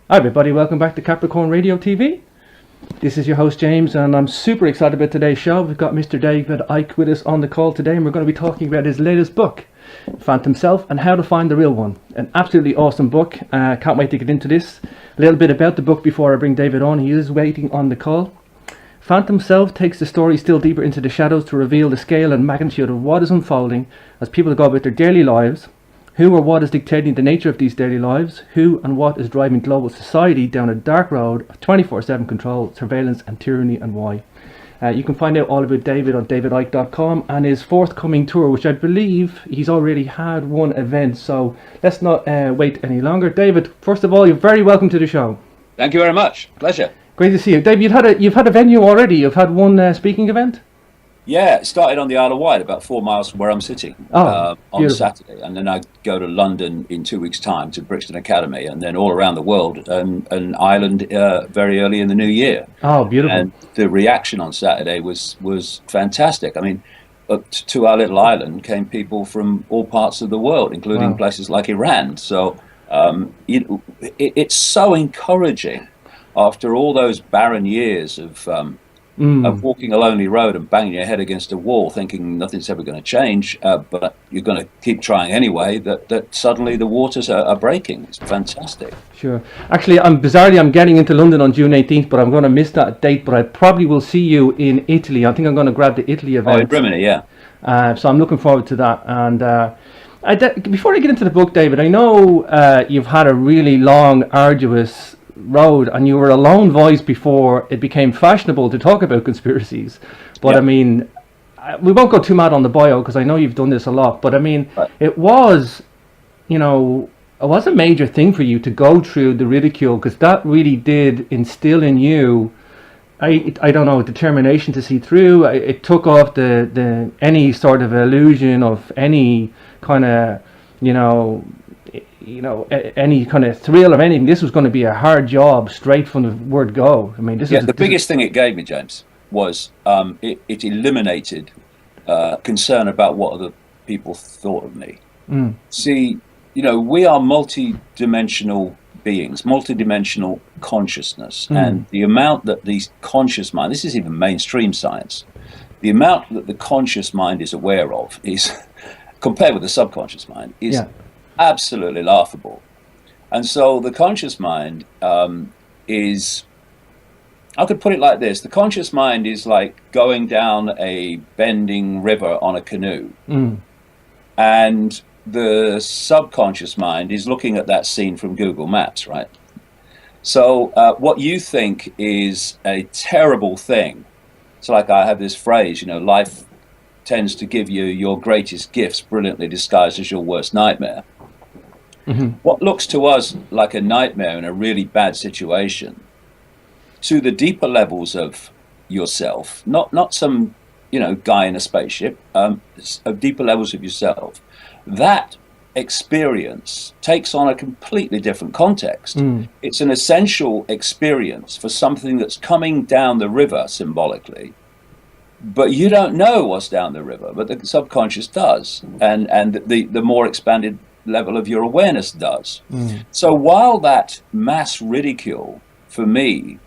Hi everybody, welcome back to Capricorn Radio TV. This is your host James and I'm super excited about today's show. We've got Mr. David Icke with us on the call today and we're going to be talking about his latest book, Phantom Self and How to Find the Real One. An absolutely awesome book. Can't wait to get into this. A little bit about the book before I bring David on. He is waiting on the call. Phantom Self takes the story still deeper into the shadows to reveal the scale and magnitude of what is unfolding as people go about their daily lives. Who or what is dictating the nature of these daily lives? Who and what is driving global society down a dark road of 24/7 control, surveillance and tyranny, and why? You can find out all about David on davidicke.com and his forthcoming tour, which I believe he's already had one event. So let's not wait any longer. David, first of all, you're very welcome to the show. Thank you very much. Pleasure. Great to see you. David, you've had a venue already. You've had one speaking event? Yeah, it started on the Isle of Wight, about 4 miles from where I'm sitting, on Saturday. And then I go to London in 2 weeks' time to Brixton Academy, and then all around the world, and Ireland very early in the new year. Oh, beautiful. And the reaction on Saturday was fantastic. I mean, to our little island came people from all parts of the world, including places like Iran. So it's so encouraging after all those barren years of walking a lonely road and banging your head against a wall thinking nothing's ever going to change, but you're going to keep trying anyway, that suddenly the waters are breaking. It's fantastic. Sure. Actually, I'm getting into London on June 18th, but I'm going to miss that date, but I probably will see you in Italy. I think I'm going to grab the Italy event. Oh, in Rimini, yeah. So I'm looking forward to that. And before I get into the book, David, I know you've had a really long, arduous road, and you were a lone voice before it became fashionable to talk about conspiracies. But I mean, we won't go too mad on the bio because I know you've done this a lot. But I mean, it was a major thing for you to go through the ridicule, because that really did instill in you, I don't know, determination to see through. It took off the any sort of illusion of any kind of any kind of thrill of anything. This was going to be a hard job straight from the word go. I mean, the biggest thing it gave me, James, was it eliminated concern about what other people thought of me. See, we are multi-dimensional beings, multi-dimensional consciousness, and the amount that the conscious mind, this is even mainstream science, the amount that the conscious mind is aware of is, compared with the subconscious mind, is absolutely laughable. And so the conscious mind is, I could put it like this: the conscious mind is like going down a bending river on a canoe, and the subconscious mind is looking at that scene from Google Maps, right? So what you think is a terrible thing, it's like I have this phrase, life tends to give you your greatest gifts brilliantly disguised as your worst nightmare. What looks to us like a nightmare in a really bad situation, to the deeper levels of yourself, not some guy in a spaceship, of deeper levels of yourself, that experience takes on a completely different context. It's an essential experience for something that's coming down the river symbolically, but you don't know what's down the river, but the subconscious does, and the more expanded level of your awareness does. So while that mass ridicule for me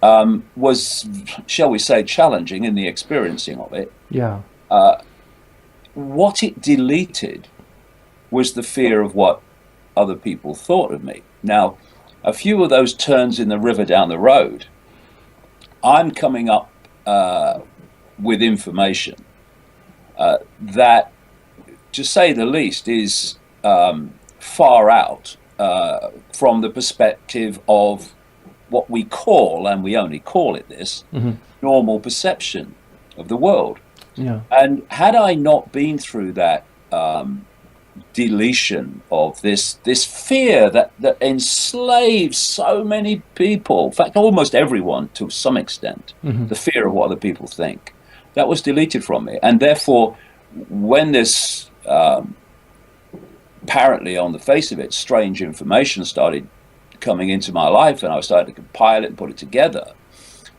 was, shall we say, challenging in the experiencing of it, what it deleted was the fear of what other people thought of me. Now, a few of those turns in the river down the road, I'm coming up with information that, to say the least, is far out from the perspective of what we call, and we only call it this, normal perception of the world. And had I not been through that deletion of this fear that enslaves so many people, in fact almost everyone to some extent, the fear of what other people think, that was deleted from me. And therefore, when this apparently, on the face of it, strange information started coming into my life and I started to compile it and put it together,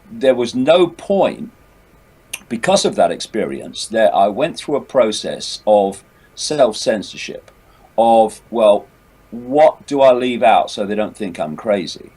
there was no point, because of that experience, that I went through a process of self-censorship, of, well, what do I leave out so they don't think I'm crazy?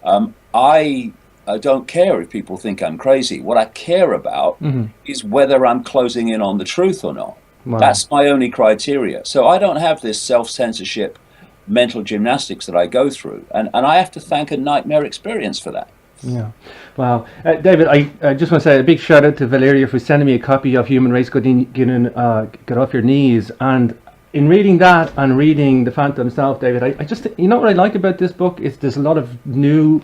I don't care if people think I'm crazy. What I care about is whether I'm closing in on the truth or not. Wow. That's my only criteria. So I don't have this self-censorship mental gymnastics that I go through. And I have to thank a nightmare experience for that. Yeah. Wow. David, I just want to say a big shout out to Valeria for sending me a copy of Human Race Get Off Your Knees. And in reading that and reading The Phantom Self, David, I just, you know what I like about this book is there's a lot of new,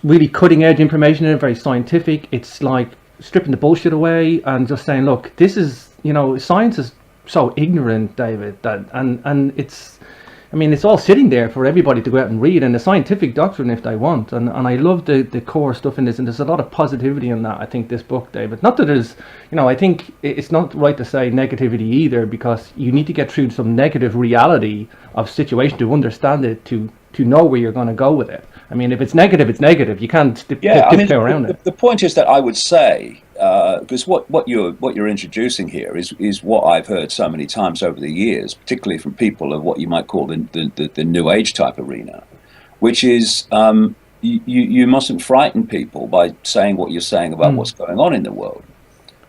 really cutting edge information in it, very scientific. It's like stripping the bullshit away and just saying, look, this is, you know, science is so ignorant, David, that and it's, I mean, it's all sitting there for everybody to go out and read, and the scientific doctrine if they want. And I love the core stuff in this, and there's a lot of positivity in that, I think, this book, David. Not that there's, you know, I think it's not right to say negativity either, because you need to get through some negative reality of situation to understand it, to know where you're going to go with it. I mean, if it's negative, it's negative. You can't tiptoe around it. The point is that I would say, because what you're introducing here is what I've heard so many times over the years, particularly from people of what you might call the New Age type arena, which is you mustn't frighten people by saying what you're saying about what's going on in the world.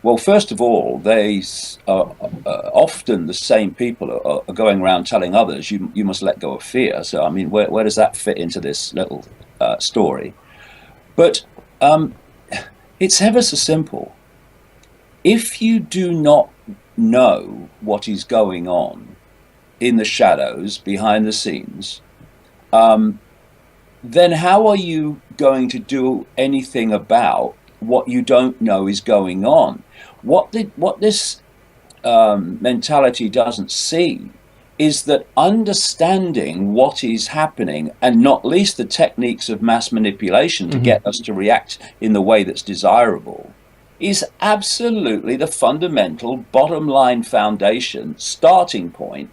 Well, first of all, they often the same people are going around telling others you must let go of fear. So, I mean, where does that fit into this little story? But it's ever so simple. If you do not know what is going on in the shadows, behind the scenes, then how are you going to do anything about what you don't know is going on? What this mentality doesn't see is that understanding what is happening, and not least the techniques of mass manipulation to get us to react in the way that's desirable, is absolutely the fundamental bottom line foundation starting point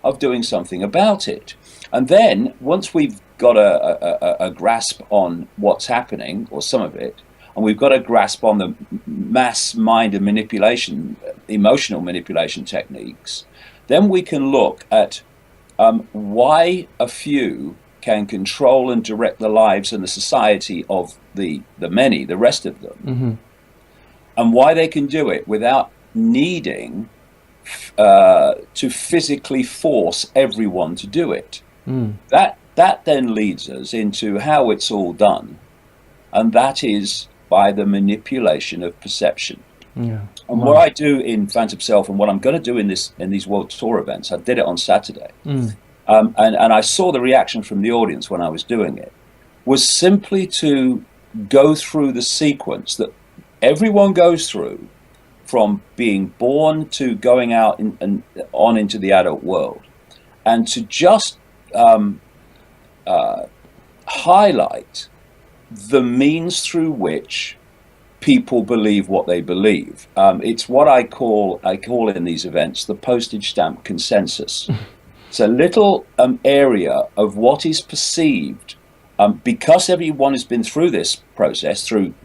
of doing something about it. And then once we've got a grasp on what's happening, or some of it, and we've got a grasp on the mass mind and manipulation, emotional manipulation techniques, then we can look at why a few can control and direct the lives and the society of the many, the rest of them, and why they can do it without needing to physically force everyone to do it. That then leads us into how it's all done, and that is by the manipulation of perception. And what I do in Phantom Self, and what I'm going to do in these World Tour events, I did it on Saturday, and I saw the reaction from the audience when I was doing it, was simply to go through the sequence that everyone goes through from being born to going out and on into the adult world, and to just highlight the means through which people believe what they believe. It's what I call in these events the postage stamp consensus. It's a little area of what is perceived, because everyone has been through this process, through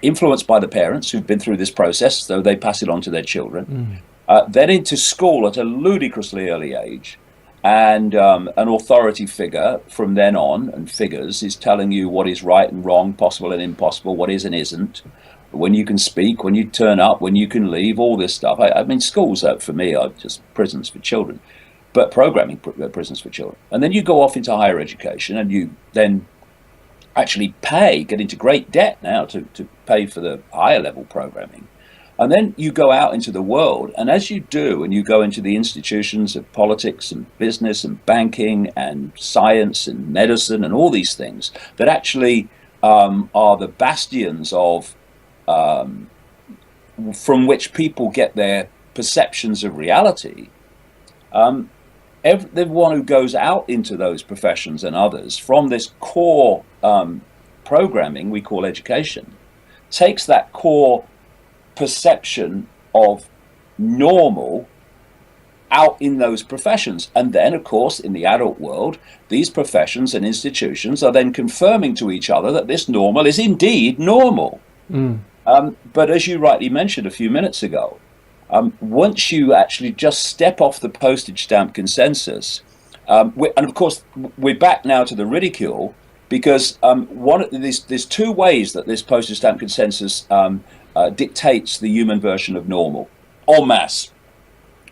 influenced by the parents who've been through this process, so they pass it on to their children, then into school at a ludicrously early age. And an authority figure from then on, and figures, is telling you what is right and wrong, possible and impossible, what is and isn't, when you can speak, when you turn up, when you can leave, all this stuff. I mean, schools, for me, are just prisons for children, but programming prisons for children. And then you go off into higher education, and you then actually get into great debt now to pay for the higher level programming. And then you go out into the world, and as you do, and you go into the institutions of politics and business and banking and science and medicine and all these things that actually are the bastions of from which people get their perceptions of reality. Everyone who goes out into those professions and others from this core programming we call education takes that core perception of normal out in those professions, and then of course in the adult world these professions and institutions are then confirming to each other that this normal is indeed normal. But as you rightly mentioned a few minutes ago, once you actually just step off the postage stamp consensus, and of course we're back now to the ridicule, because there's two ways that this postage stamp consensus dictates the human version of normal, en masse.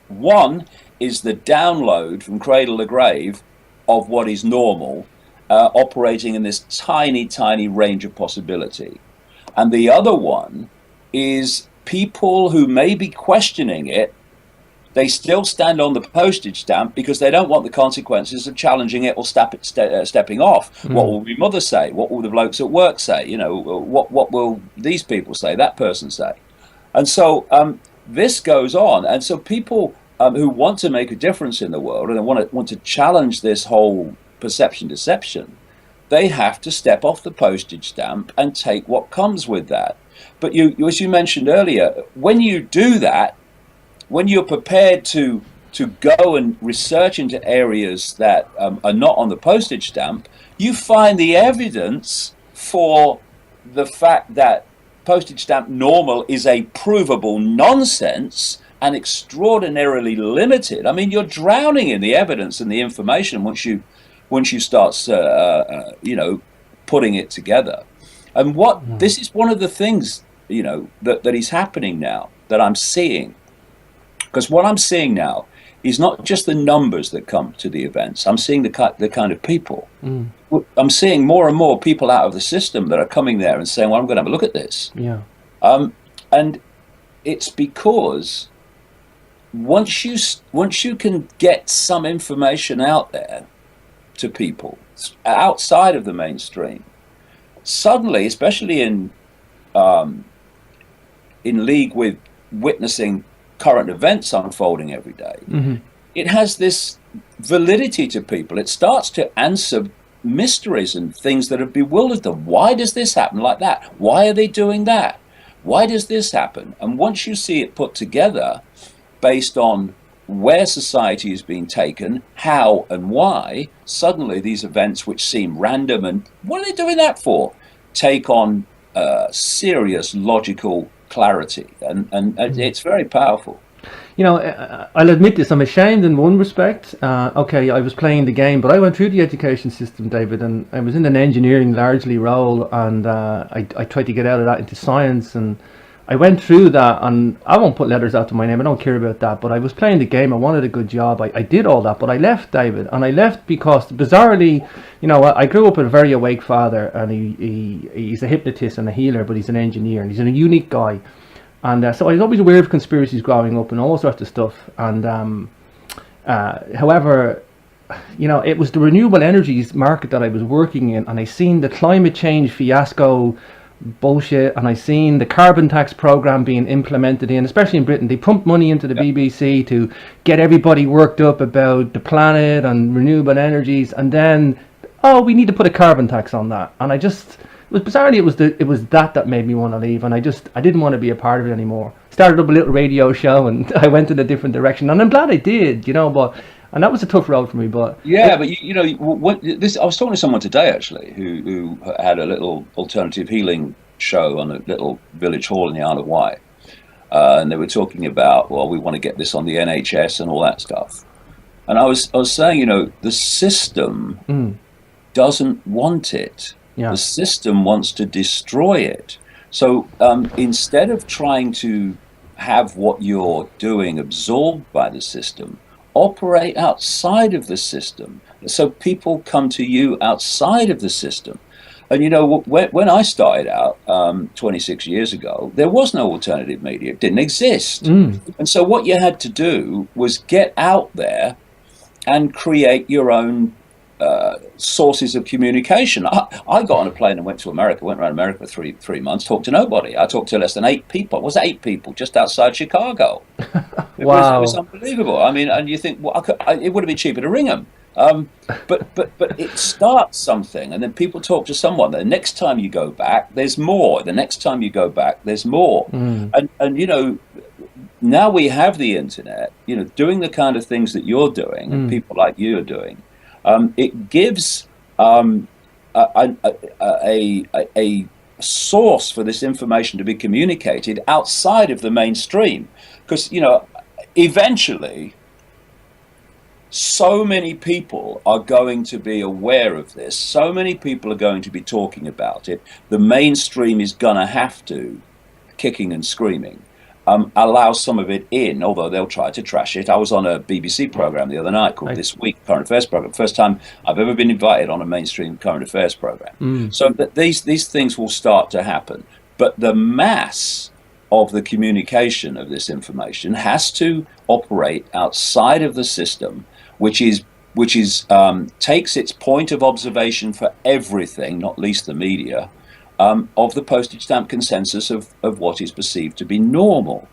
One is the download from cradle to grave of what is normal, operating in this tiny, tiny range of possibility. And the other one is people who may be questioning it. They still stand on the postage stamp because they don't want the consequences of challenging it or stepping off. Mm. What will my mother say? What will the blokes at work say? You know, what will these people say? That person say? And so this goes on. And so people who want to make a difference in the world and want to challenge this whole perception deception, they have to step off the postage stamp and take what comes with that. But you, as you mentioned earlier, when you do that, when you're prepared to go and research into areas that are not on the postage stamp, you find the evidence for the fact that postage stamp normal is a provable nonsense and extraordinarily limited. I mean, you're drowning in the evidence and the information once you start, putting it together. And this is one of the things, that is happening now that I'm seeing. Because what I'm seeing now is not just the numbers that come to the events. I'm seeing the kind of people. Mm. I'm seeing more and more people out of the system that are coming there and saying, well, I'm going to have a look at this. Yeah. And it's because once you can get some information out there to people outside of the mainstream, suddenly, especially in league with witnessing current events unfolding every day, mm-hmm. it has this validity to people. It starts to answer mysteries and things that have bewildered them. Why does this happen like that? Why are they doing that? Why does this happen? And once you see it put together based on where society is being taken, how and why, suddenly these events which seem random and what are they doing that for, take on serious logical clarity, and it's very powerful. I'll admit this, I'm ashamed in one respect. Okay, I was playing the game, but I went through the education system, David, and I was in an engineering largely role, and I tried to get out of that into science, and I went through that, and I won't put letters out to my name, I don't care about that, but I was playing the game, I wanted a good job, I did all that, but I left, David, and I left because, bizarrely, I grew up with a very awake father, and he's a hypnotist and a healer, but he's an engineer, and he's a unique guy, and so I was always aware of conspiracies growing up, and all sorts of stuff, and however, it was the renewable energies market that I was working in, and I seen the climate change fiasco bullshit, and I seen the carbon tax program being implemented especially in Britain. They pumped money into the BBC to get everybody worked up about the planet and renewable energies, and then we need to put a carbon tax on that. And it was that made me want to leave, and I didn't want to be a part of it anymore. Started up a little radio show, and I went in a different direction, and I'm glad I did, and that was a tough road for me, but I was talking to someone today actually who had a little alternative healing show on a little village hall in the Isle of Wight, and they were talking about, well, we want to get this on the NHS and all that stuff, and I was saying, the system doesn't want it. Yeah. The system wants to destroy it. So instead of trying to have what you're doing absorbed by the system, operate outside of the system, so people come to you outside of the system. And when I started out 26 years ago, there was no alternative media. It didn't exist. And so what you had to do was get out there and create your own sources of communication. I got on a plane and went around America for three months, talked to nobody. I talked to less than 8 people. It was 8 people just outside Chicago. It was unbelievable. I mean, and you think, well, it would have been cheaper to ring them. But it starts something, and then people talk to someone. The next time you go back, there's more. The next time you go back, there's more. And now we have the internet, doing the kind of things that you're doing and people like you are doing. It gives a source for this information to be communicated outside of the mainstream, because eventually so many people are going to be aware of this. So many people are going to be talking about it. The mainstream is going to have to, kicking and screaming, allow some of it in, although they'll try to trash it. I was on a BBC program the other night called This Week, Current Affairs program. First time I've ever been invited on a mainstream current affairs program. So that these things will start to happen. But the mass of the communication of this information has to operate outside of the system, which takes its point of observation for everything, not least the media, of the postage stamp consensus of what is perceived to be normal.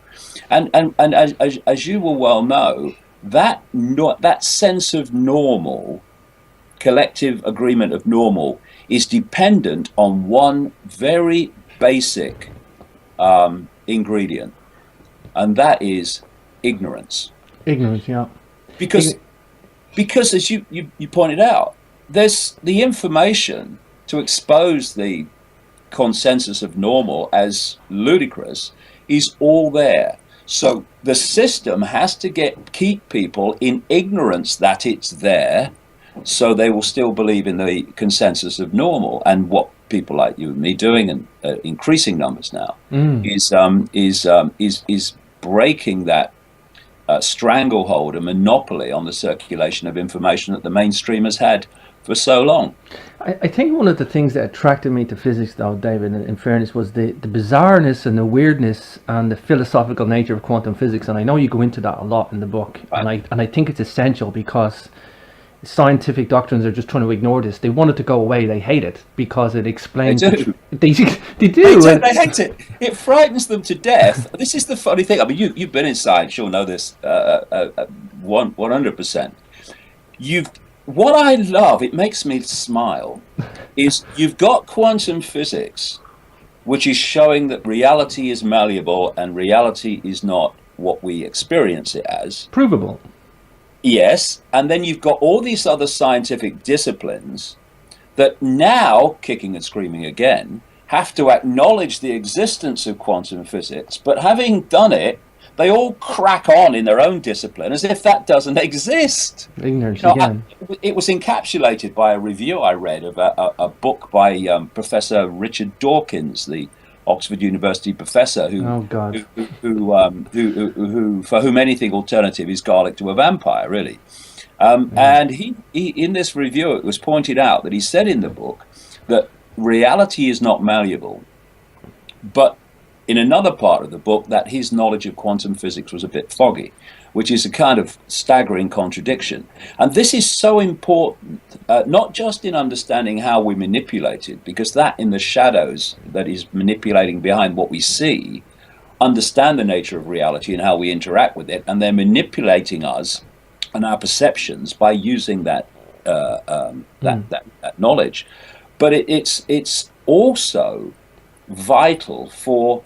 And as you will well know, that sense of normal, collective agreement of normal, is dependent on one very basic ingredient, and that is ignorance. Ignorance, yeah. Because as you pointed out, there's the information to expose the consensus of normal as ludicrous is all there. So the system has to keep people in ignorance that it's there, so they will still believe in the consensus of normal. And what people like you and me doing, and increasing numbers now, is breaking that stranglehold, a monopoly on the circulation of information that the mainstream has had for so long. I think one of the things that attracted me to physics, though, David, in fairness, was the bizarreness and the weirdness and the philosophical nature of quantum physics. And I know you go into that a lot in the book. Right. And I think it's essential, because scientific doctrines are just trying to ignore this. They want it to go away. They hate it because it explains. They do. They do. They hate it. It frightens them to death. This is the funny thing. I mean, you've been in science. You'll know this 100%. What I love, it makes me smile, is you've got quantum physics, which is showing that reality is malleable and reality is not what we experience it as. Provable. Yes, and then you've got all these other scientific disciplines that now, kicking and screaming again, have to acknowledge the existence of quantum physics, but having done it, they all crack on in their own discipline as if that doesn't exist. Ignorance again. It was encapsulated by a review I read of a book by Professor Richard Dawkins, the Oxford University professor, who for whom anything alternative is garlic to a vampire, really. And he in this review, it was pointed out that he said in the book that reality is not malleable, but in another part of the book that his knowledge of quantum physics was a bit foggy, which is a kind of staggering contradiction. And this is so important, not just in understanding how we manipulate it, because that in the shadows that is manipulating behind what we see, understand the nature of reality and how we interact with it, and they're manipulating us and our perceptions by using that knowledge. But it's also vital for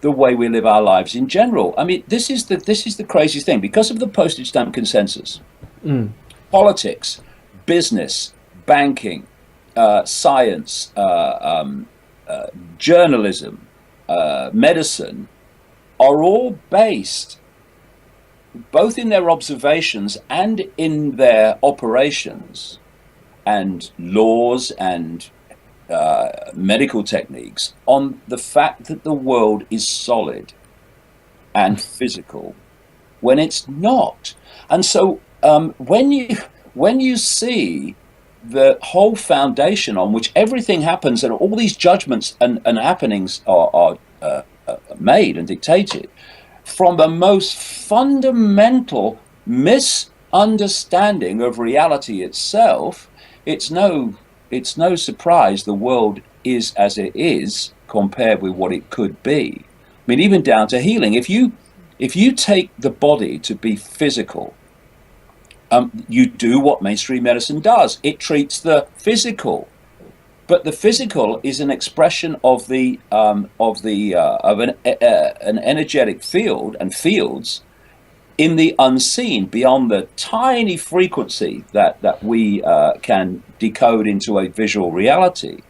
the way we live our lives in general. I mean, this is the craziest thing. Because of the postage stamp consensus, politics, business, banking, science, journalism, medicine are all based, both in their observations and in their operations and laws and medical techniques, on the fact that the world is solid and physical when it's not. And so when you see the whole foundation on which everything happens and all these judgments and happenings are made and dictated from the most fundamental misunderstanding of reality itself, it's no surprise the world is as it is compared with what it could be. I mean, even down to healing. If you take the body to be physical, you do what mainstream medicine does. It treats the physical, but the physical is an expression of an energetic field and fields in the unseen, beyond the tiny frequency that we can decode into a visual reality.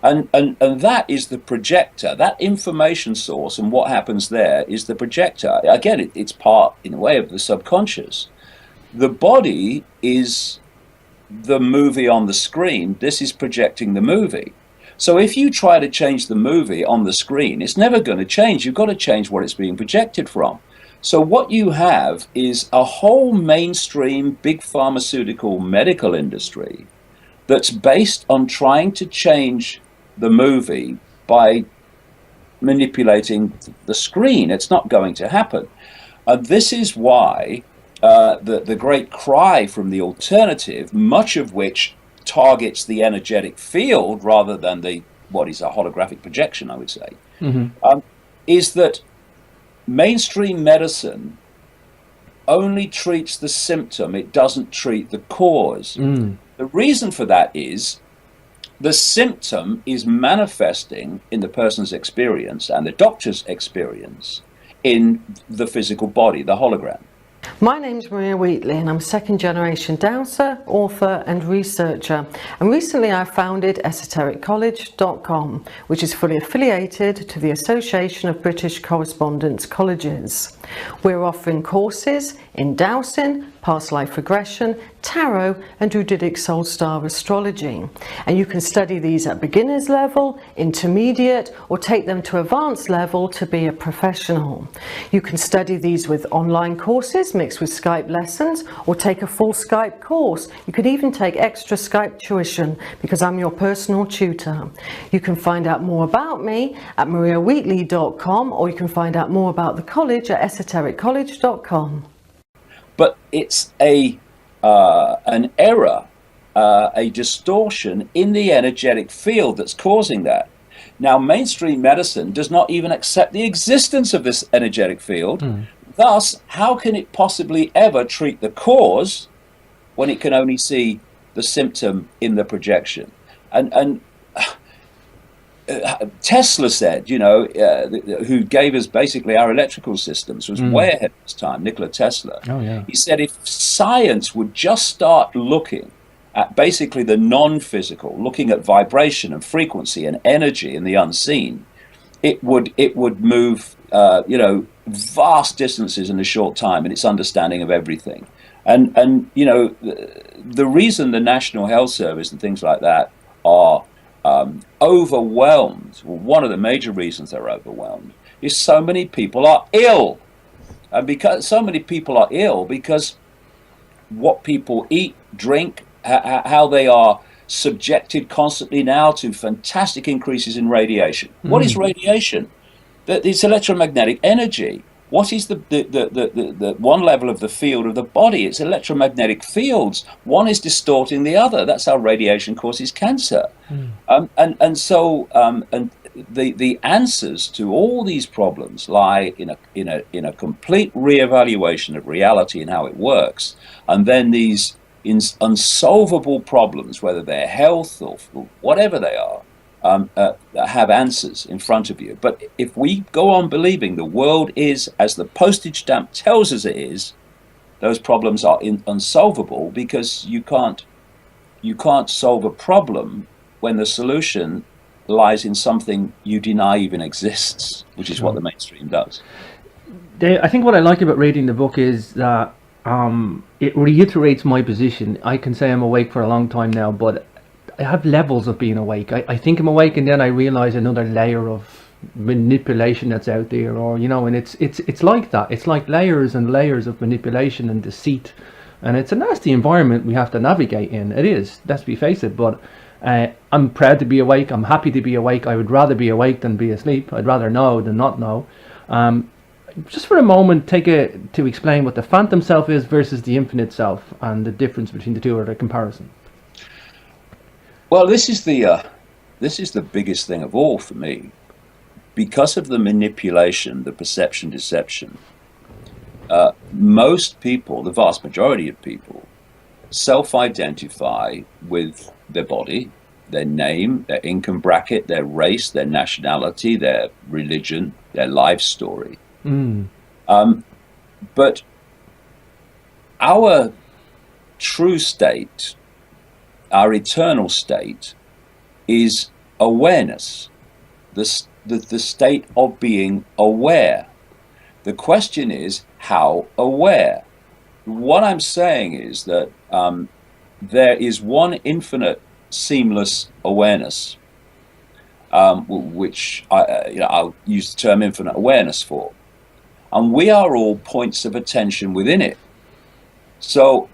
And that is the projector. That information source and what happens there is the projector. Again, it's part, in a way, of the subconscious. the body is the movie on the screen. This is projecting the movie. So if you try to change the movie on the screen, it's never going to change. You've got to change what it's being projected from. So what you have is a whole mainstream big pharmaceutical medical industry that's based on trying to change the movie by manipulating the screen. It's not going to happen. And this is why the great cry from the alternative, much of which targets the energetic field rather than what is a holographic projection, I would say, is that mainstream medicine only treats the symptom. It doesn't treat the cause. The reason for that is the symptom is manifesting in the person's experience and the doctor's experience in the physical body, the hologram. My name's Maria Wheatley and I'm second generation dowser, author and researcher, and recently I founded esotericcollege.com, which is fully affiliated to the Association of British Correspondence Colleges. We're offering courses in dowsing, past life regression, tarot and Druidic soul star astrology, and you can study these at beginner's level, intermediate, or take them to advanced level to be a professional. You can study these with online courses mixed with Skype lessons, or take a full Skype course. You could even take extra Skype tuition because I'm your personal tutor. You can find out more about me at mariawheatley.com, or you can find out more about the college at esotericcollege.com. But it's an error, a distortion in the energetic field that's causing that. Now, mainstream medicine does not even accept the existence of this energetic field. Thus, how can it possibly ever treat the cause when it can only see the symptom in the projection? And Tesla said, who gave us basically our electrical systems, was way ahead of his time, Nikola Tesla. Oh, yeah. He said if science would just start looking at basically the non-physical, looking at vibration and frequency and energy and the unseen, it would move vast distances in a short time in its understanding of everything. And the reason the National Health Service and things like that are overwhelmed, well, one of the major reasons they're overwhelmed is so many people are ill. And because so many people are ill, because what people eat, drink, how they are subjected constantly now to fantastic increases in radiation. What is radiation? It's electromagnetic energy. What is the one level of the field of the body? It's electromagnetic fields. One is distorting the other. That's how radiation causes cancer. And the answers to all these problems lie in a complete reevaluation of reality and how it works, and then these unsolvable problems, whether they're health or whatever they are, have answers in front of you. But if we go on believing the world is as the postage stamp tells us it is, those problems are unsolvable, because you can't solve a problem when the solution lies in something you deny even exists, which is what the mainstream does. I think what I like about reading the book is that it reiterates my position. I can say I'm awake for a long time now, but I have levels of being awake. I think I'm awake, and then I realize another layer of manipulation that's out there, and it's like that. It's like layers and layers of manipulation and deceit, and it's a nasty environment we have to navigate in. It is, let's be face it, but I'm proud to be awake. I'm happy to be awake. I would rather be awake than be asleep. I'd rather know than not know. Just for a moment, to explain what the phantom self is versus the infinite self, and the difference between the two, or the comparison. Well, this is the biggest thing of all for me. Because of the manipulation, the perception, deception, most people, the vast majority of people, self-identify with their body, their name, their income bracket, their race, their nationality, their religion, their life story. But our true state, our eternal state, is awareness, the state of being aware. The question is, how aware? what I'm saying is that there is one infinite seamless awareness, which I'll use the term infinite awareness for, and we are all points of attention within it. So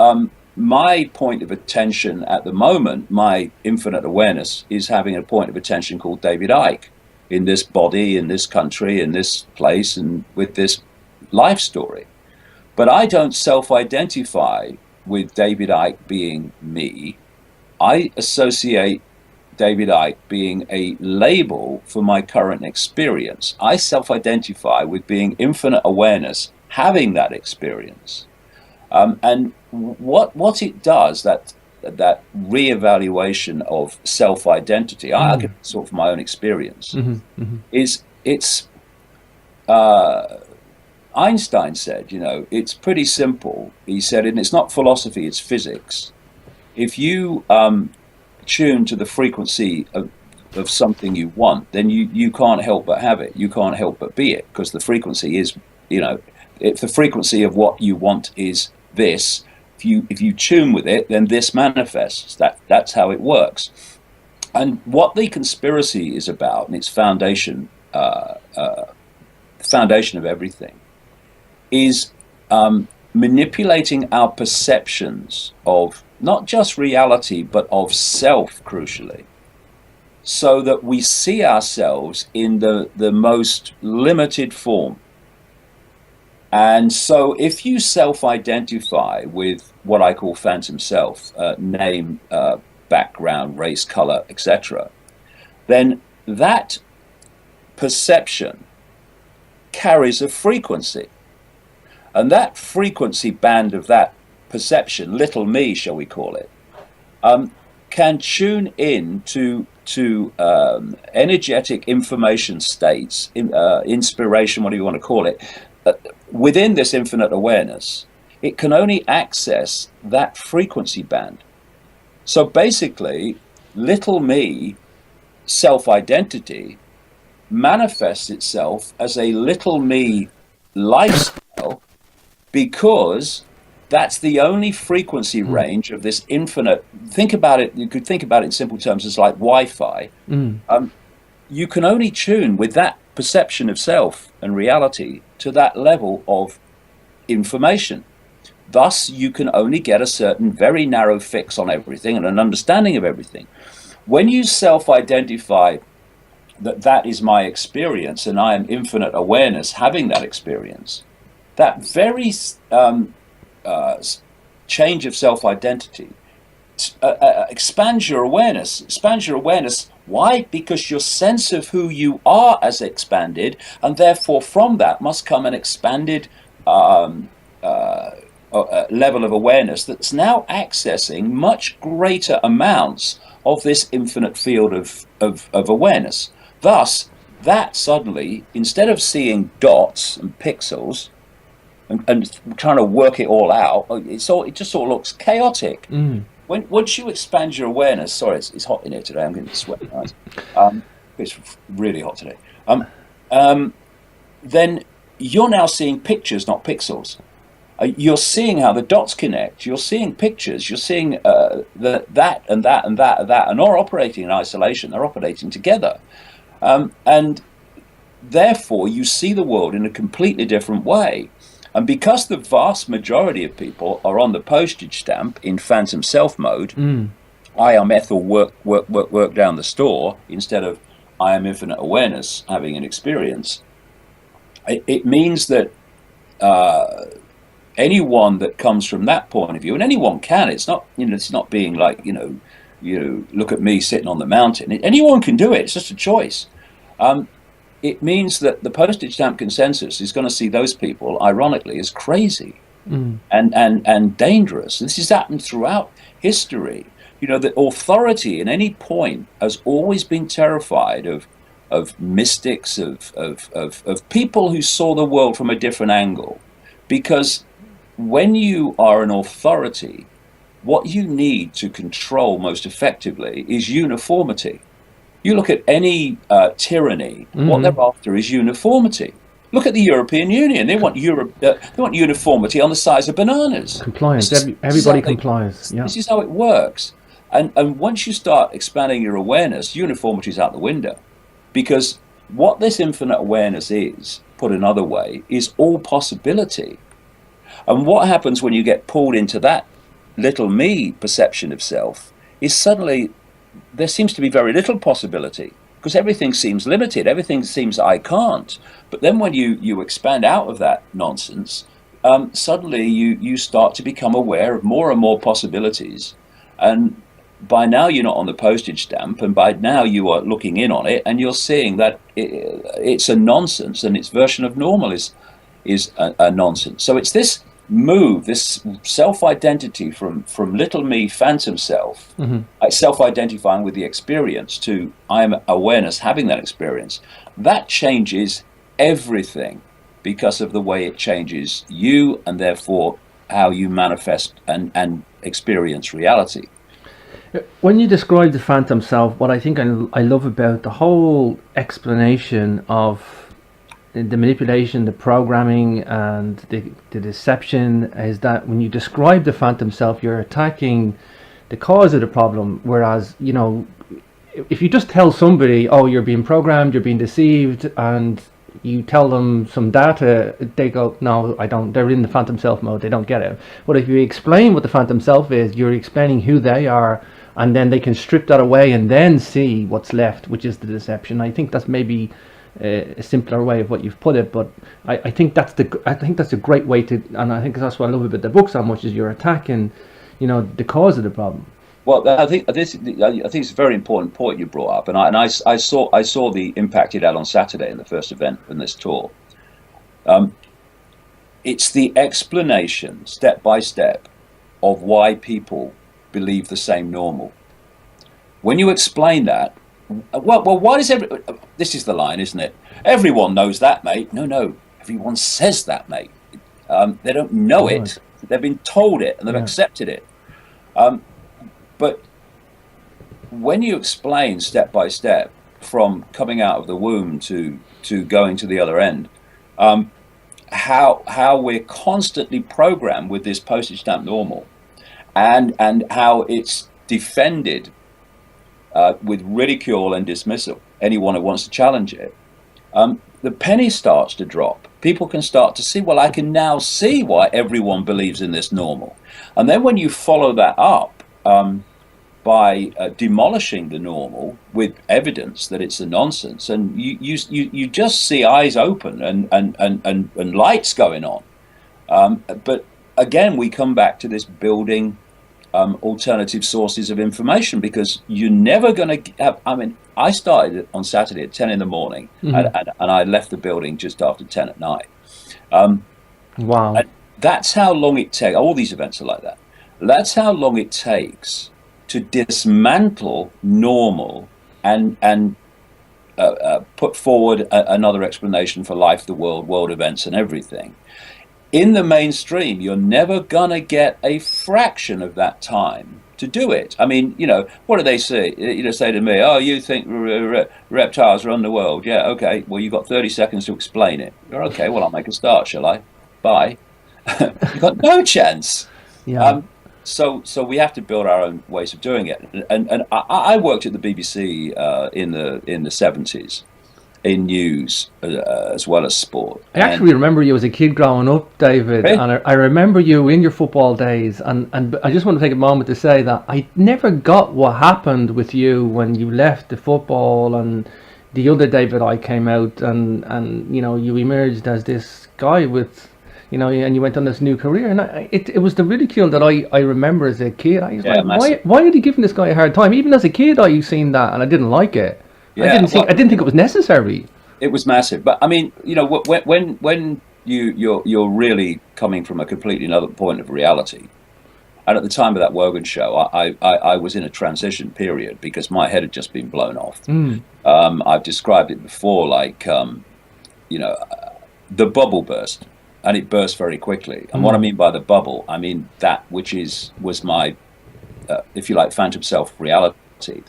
my point of attention at the moment, my infinite awareness, is having a point of attention called David Icke in this body, in this country, in this place, and with this life story. But I don't self-identify with David Icke being me. I associate David Icke being a label for my current experience. I self-identify with being infinite awareness, having that experience. And what it does, that reevaluation of self-identity, I can sort of my own experience, is it's Einstein said, it's pretty simple. He said, and it's not philosophy, it's physics. If you tune to the frequency of something you want, then you can't help but have it. You can't help but be it, because the frequency is, if the frequency of what you want is this, if you tune with it, then this manifests. That's how it works. And what the conspiracy is about, and its foundation, foundation of everything, is manipulating our perceptions of not just reality, but of self, crucially, so that we see ourselves in the most limited form. And so if you self-identify with what I call phantom self, name, background, race, color, etc., then that perception carries a frequency. And that frequency band of that perception, little me, shall we call it, can tune in to energetic information states, inspiration, whatever you want to call it. Within this infinite awareness, it can only access that frequency band. So basically, little me self-identity manifests itself as a little me lifestyle, because that's the only frequency range of this infinite. Think about it, you could think about it in simple terms as like Wi-Fi. You can only tune with that perception of self and reality to that level of information. Thus, you can only get a certain very narrow fix on everything and an understanding of everything. When you self-identify that is my experience and I am infinite awareness having that experience, that very change of self-identity expands your awareness. Why? Because your sense of who you are has expanded, and therefore from that must come an expanded level of awareness that's now accessing much greater amounts of this infinite field of awareness. Thus, that suddenly, instead of seeing dots and pixels and trying to work it all out, it just sort of looks chaotic. Once you expand your awareness, sorry, it's hot in here today. I'm getting sweaty eyes. It's really hot today. Then you're now seeing pictures, not pixels. You're seeing how the dots connect. You're seeing pictures. You're seeing that and that and that and that, and not operating in isolation. They're operating together, and therefore you see the world in a completely different way. And because the vast majority of people are on the postage stamp in phantom self mode, I am Ethel, work down the store, instead of I am infinite awareness having an experience, it means that anyone that comes from that point of view, and anyone can, it's not being like, look at me sitting on the mountain. Anyone can do it. It's just a choice. It means that the postage stamp consensus is going to see those people, ironically, as crazy and dangerous. This has happened throughout history. The authority in any point has always been terrified of mystics, of people who saw the world from a different angle. Because when you are an authority, what you need to control most effectively is uniformity. You look at any tyranny, what they're after is uniformity. Look at the European Union. They want they want uniformity on the size of bananas. Compliance. Everybody complies. Yeah. This is how it works. And once you start expanding your awareness, uniformity is out the window. Because what this infinite awareness is, put another way, is all possibility. And what happens when you get pulled into that little me perception of self is suddenly there seems to be very little possibility, because everything seems limited, everything seems I can't. But then when you expand out of that nonsense, suddenly you start to become aware of more and more possibilities. And by now you're not on the postage stamp, and by now you are looking in on it, and you're seeing that it's a nonsense, and its version of normal is a nonsense. So it's this move, this self-identity from little me, phantom self, self-identifying with the experience, to I am awareness having that experience. That changes everything because of the way it changes you, and therefore how you manifest and experience reality. When you describe the phantom self, what I think I love about the whole explanation of the manipulation, the programming, and the deception is that when you describe the phantom self, you're attacking the cause of the problem. Whereas, you know, if you just tell somebody, oh, you're being programmed, you're being deceived, and you tell them some data, they go, no, I don't. They're in the phantom self mode. They don't get it. But if you explain what the phantom self is, you're explaining who they are, and then they can strip that away and then see what's left, which is the deception. I think that's maybe a simpler way of what you've put it, but I think that's a great way to, and I think that's what I love about the book so much, is you're attacking, you know, the cause of the problem. Well, I think it's a very important point you brought up, and I saw the impact it had on Saturday in the first event in this tour. It's the explanation, step by step, of why people believe the same normal. When you explain that, well, why does this is the line, isn't it? Everyone knows that, mate. No, everyone says that, mate. They don't know it. They've been told it, and they've accepted it. But when you explain step by step, from coming out of the womb to going to the other end, how we're constantly programmed with this postage stamp normal, and how it's defended with ridicule and dismissal, anyone who wants to challenge it, the penny starts to drop. People can start to see, well, I can now see why everyone believes in this normal. And then when you follow that up by demolishing the normal with evidence that it's a nonsense, and you just see eyes open and lights going on. But again, we come back to this building alternative sources of information, because you're never going to have, I mean, I started on Saturday at 10 in the morning, and I left the building just after 10 at night. Wow. And that's how long it takes. All these events are like that. That's how long it takes to dismantle normal and put forward another explanation for life, the world events and everything. In the mainstream, you're never gonna get a fraction of that time to do it. I mean, you know, what do they say? You know, say to me, "Oh, you think reptiles run the world?" Yeah, okay. Well, you've got 30 seconds to explain it. You're okay. Well, I'll make a start, shall I? Bye. You've got no chance. Yeah. So we have to build our own ways of doing it. And I worked at the BBC in the 70s. In news as well as sport. I actually remember you as a kid growing up, David, Really? and I remember you in your football days, and I just want to take a moment to say that I never got what happened with you when you left the football and the other David I came out, and you know, you emerged as this guy with, you know, and you went on this new career, and it was the ridicule that I remember as a kid. I was like, why are they giving this guy a hard time? Even as a kid, I seen that and I didn't like it. Yeah, I didn't think it was necessary. It was massive, but I mean, you know, when you're really coming from a completely another point of reality, and at the time of that Wogan show, I was in a transition period because my head had just been blown off. I've described it before, like you know, the bubble burst, and it burst very quickly. And what I mean by the bubble, I mean that which was my, if you like, phantom self reality.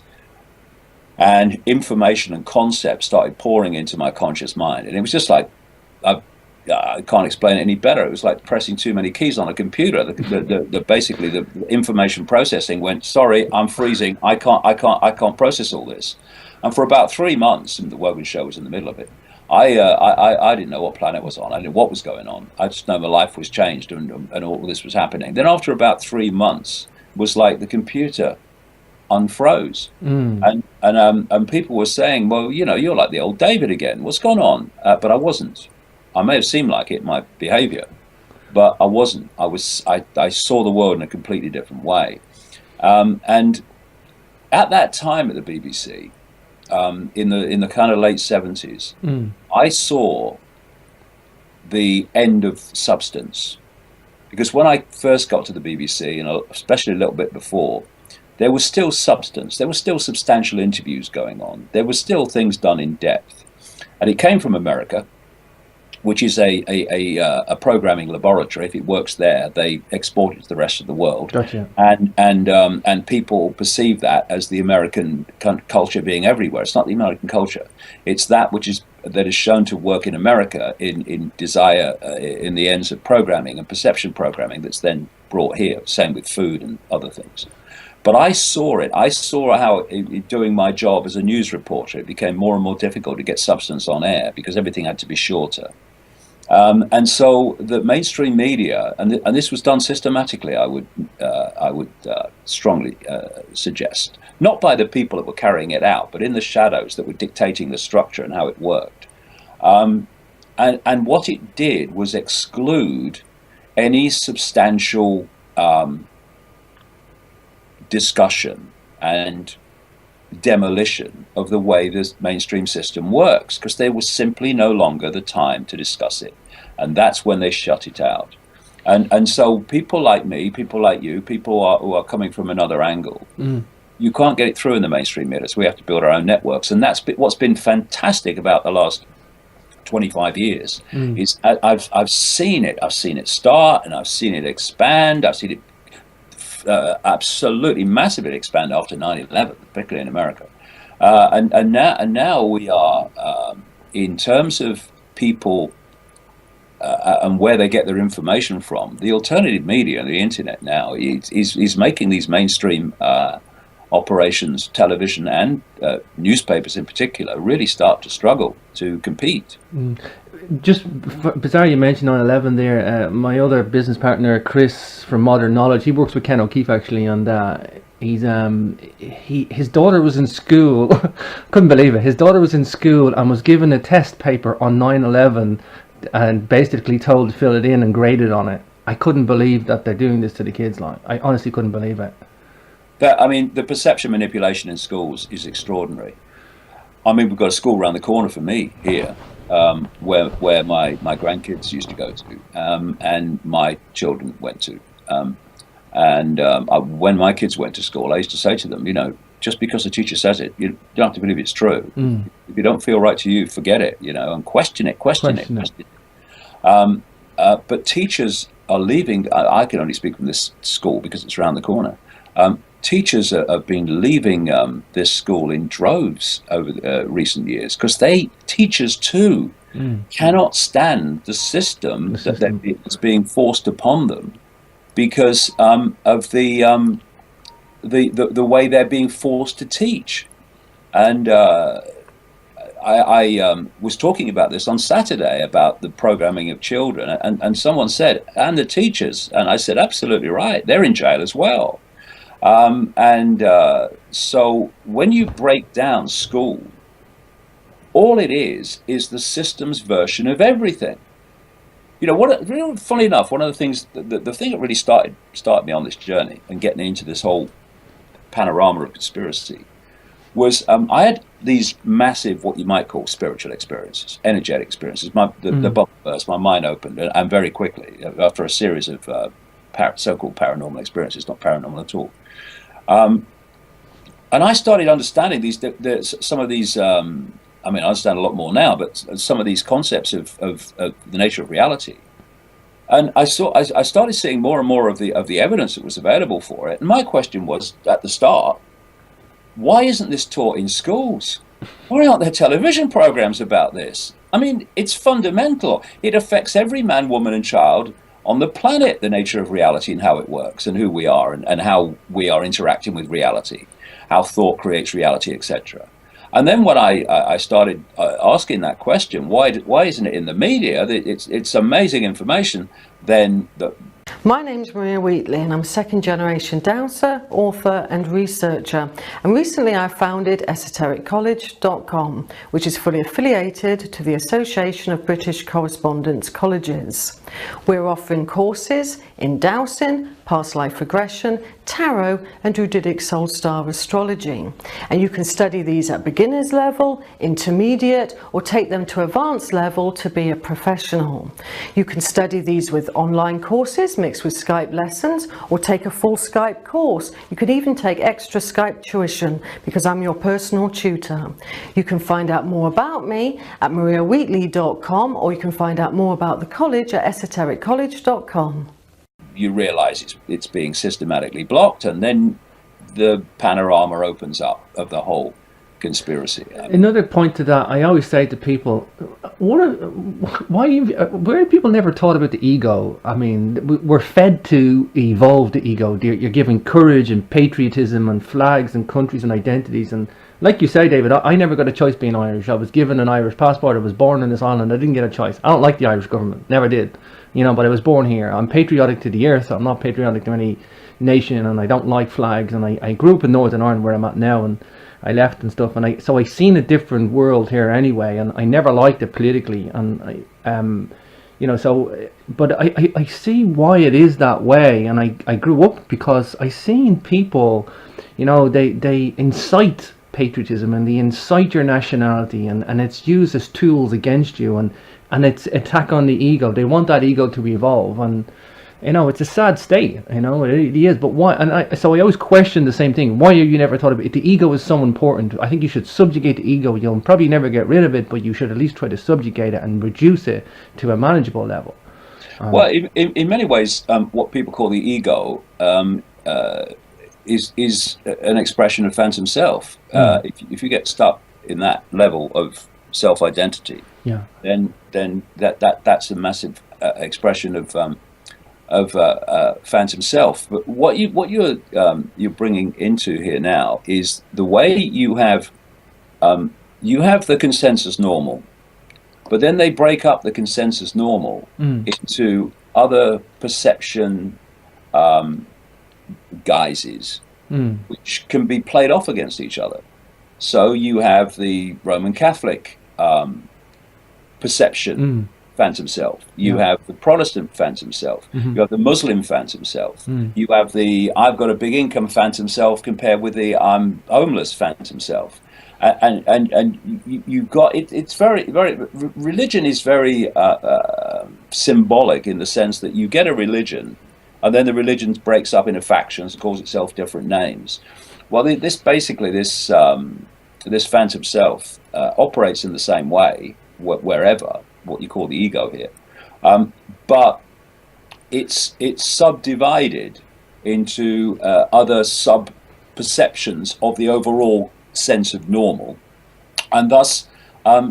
And information and concepts started pouring into my conscious mind, and it was just like I can't explain it any better. It was like pressing too many keys on a computer. Basically, the information processing went, sorry, I'm freezing. I can't process all this. And for about 3 months, and the Wogan show was in the middle of it, I didn't know what planet was on. I didn't know what was going on. I just know my life was changed and all this was happening. Then after about 3 months, it was like the computer unfroze. And people were saying, well, you're like the old David again. What's going on? But I wasn't. I may have seemed like it, my behavior, but I wasn't. I saw the world in a completely different way. And at that time at the BBC, in the kind of late 70s, I saw the end of substance. Because when I first got to the BBC, and especially a little bit before, there was still substance. There were still substantial interviews going on. There were still things done in depth. And it came from America, which is a programming laboratory. If it works there, they export it to the rest of the world. Gotcha. And people perceive that as the American culture being everywhere. It's not the American culture. It's that that is shown to work in America in desire, in the ends of programming and perception programming that's then brought here. Same with food and other things. But I saw it. I saw how, doing my job as a news reporter, it became more and more difficult to get substance on air because everything had to be shorter. And so the mainstream media, and this was done systematically, I would strongly suggest, not by the people that were carrying it out, but in the shadows that were dictating the structure and how it worked. And what it did was exclude any substantial discussion and demolition of the way this mainstream system works, because there was simply no longer the time to discuss it, and that's when they shut it out. And so people like me, people like you, people who are coming from another angle, you can't get it through in the mainstream media, so we have to build our own networks. And that's what's been fantastic about the last 25 years is I've seen it start, and I've seen it expand. I've seen it absolutely massively expand after 9/11, particularly in America, and now we are, in terms of people and where they get their information from. The alternative media and the internet now is making these mainstream operations, television and newspapers in particular, really start to struggle to compete. Just bizarre you mentioned 9/11 there. My other business partner, Chris from Modern Knowledge, he works with Ken O'Keefe actually, and his daughter was in school. Couldn't believe it. His daughter was in school and was given a test paper on 9/11 and basically told to fill it in and grade it on it. I couldn't believe that they're doing this to the kids. Like, I honestly couldn't believe it. The perception manipulation in schools is extraordinary. I mean, we've got a school around the corner for me here, where my grandkids used to go to, and my children went to. When my kids went to school, I used to say to them, just because the teacher says it, you don't have to believe it's true. If you don't feel right to you, forget it, and question it. But teachers are leaving. I can only speak from this school because it's around the corner. Teachers have been leaving this school in droves over the recent years, because teachers too cannot stand the system that's being forced upon them, because of the way they're being forced to teach. And I was talking about this on Saturday about the programming of children, and someone said, and the teachers, and I said, absolutely right, they're in jail as well. So when you break down school, all it is the system's version of everything. Funny enough, one of the things, the thing that really started me on this journey and getting into this whole panorama of conspiracy was I had these massive, what you might call spiritual experiences, energetic experiences. The bubble burst, my mind opened, and very quickly, after a series of so-called paranormal experiences, not paranormal at all. And I started understanding some of these. I understand a lot more now, but some of these concepts of the nature of reality. And I started seeing more and more of the evidence that was available for it. And my question was at the start, why isn't this taught in schools? Why aren't there television programs about this? I mean, it's fundamental. It affects every man, woman, and child on the planet, the nature of reality and how it works and who we are and how we are interacting with reality, how thought creates reality, etc. And then when I started asking that question, why isn't it in the media? It's amazing information. Then My name's Maria Wheatley and I'm second generation dowser, author and researcher. And recently I founded esotericcollege.com, which is fully affiliated to the Association of British Correspondence Colleges. We're offering courses in dowsing, past life regression, tarot and Druidic soul star astrology. And you can study these at beginner's level, intermediate or take them to advanced level to be a professional. You can study these with online courses mixed with Skype lessons or take a full Skype course. You could even take extra Skype tuition because I'm your personal tutor. You can find out more about me at mariawheatley.com or you can find out more about the college at esotericcollege.com. you realize it's being systematically blocked, and then the panorama opens up of the whole conspiracy. Another point to that, I always say to people, where are people never taught about the ego? I mean, we're fed to evolve the ego. You're given courage and patriotism and flags and countries and identities. And like you say, David, I never got a choice being Irish. I was given an Irish passport. I was born in this island. I didn't get a choice. I don't like the Irish government. Never did. But I was born here. I'm patriotic to the earth. I'm not patriotic to any nation, and I don't like flags. And I grew up in Northern Ireland where I'm at now, and I left and stuff, and so I seen a different world here anyway, and I never liked it politically, and but I see why it is that way, and I grew up because I seen people, they incite patriotism and they incite your nationality, and it's used as tools against you, and it's attack on the ego. They want that ego to evolve, and it's a sad state, it really is. But why? And so I always question the same thing. Why are you never thought about it? The ego is so important. I think you should subjugate the ego. You'll probably never get rid of it, but you should at least try to subjugate it and reduce it to a manageable level. Well, in many ways, what people call the ego is an expression of phantom self. If you get stuck in that level of self-identity, then that's a massive expression of phantom self. But what you're bringing into here now is the way you have the consensus normal, but then they break up the consensus normal into other perception guises, which can be played off against each other. So you have the Roman Catholic perception phantom self, you have the Protestant phantom self, you have the Muslim phantom self, you have the I've got a big income phantom self compared with the I'm homeless phantom self, and you've got it's very religion is very symbolic in the sense that you get a religion and then the religion breaks up into factions and calls itself different names. Well, this phantom self operates in the same way wherever, what you call the ego here, but it's subdivided into other sub perceptions of the overall sense of normal, and thus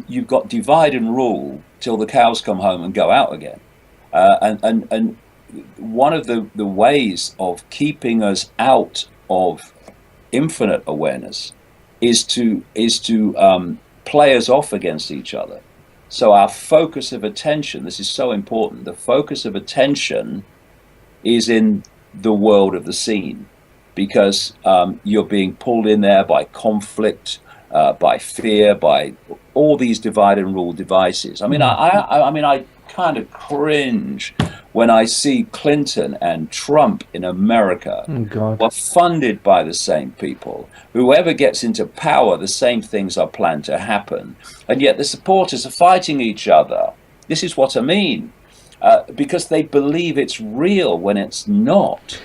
you've got divide and rule till the cows come home and go out again, and one of the ways of keeping us out of infinite awareness is to play us off against each other. So our focus of attention, this is so important, the focus of attention is in the world of the scene, because you're being pulled in there by conflict, by fear, by all these divide and rule devices. I mean, I kind of cringe when I see Clinton and Trump in America were funded by the same people. Whoever gets into power, the same things are planned to happen. And yet the supporters are fighting each other. This is what I mean. Because they believe it's real when it's not.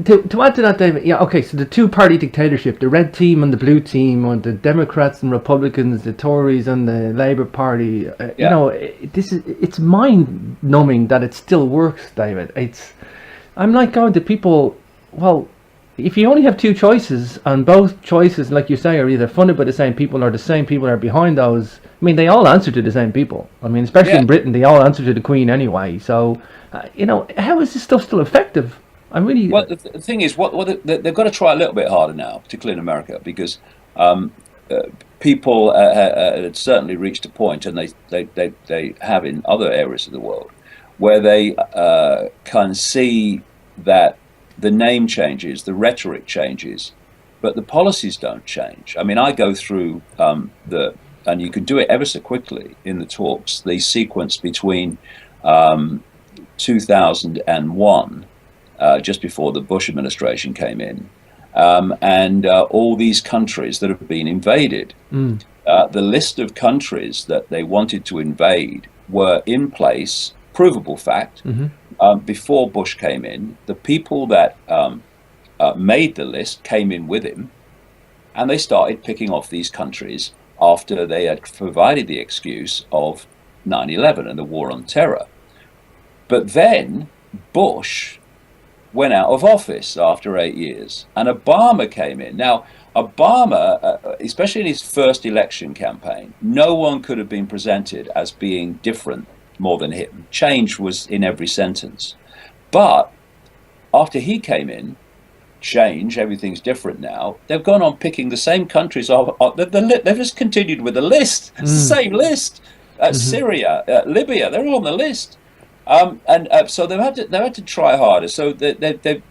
To add to that, David, so the two-party dictatorship, the red team and the blue team, or the Democrats and Republicans, the Tories and the Labour Party, it's mind-numbing that it still works, David. I'm like going to people, well, if you only have two choices, and both choices, like you say, are either funded by the same people or the same people are behind those, I mean, they all answer to the same people. I mean, especially Yeah. in Britain, they all answer to the Queen anyway. So, how is this stuff still effective? I'm really. Well, the thing is, they've got to try a little bit harder now, particularly in America, because um, people had certainly reached a point, and they have in other areas of the world, where they can see that the name changes, the rhetoric changes, but the policies don't change. I mean, I go through and you can do it ever so quickly in the talks, the sequence between 2001, just before the Bush administration came in, and all these countries that have been invaded. The list of countries that they wanted to invade were in place, provable fact, before Bush came in. The people that made the list came in with him, and they started picking off these countries after they had provided the excuse of 9/11 and the war on terror. But then Bush went out of office after 8 years, and Obama came in. Now, Obama, especially in his first election campaign, no one could have been presented as being different more than him. Change was in every sentence. But after he came in, change, everything's different now. They've gone on picking the same countries. They've just continued with the list, same list. Syria, Libya, they're all on the list. So they've had to try harder. So they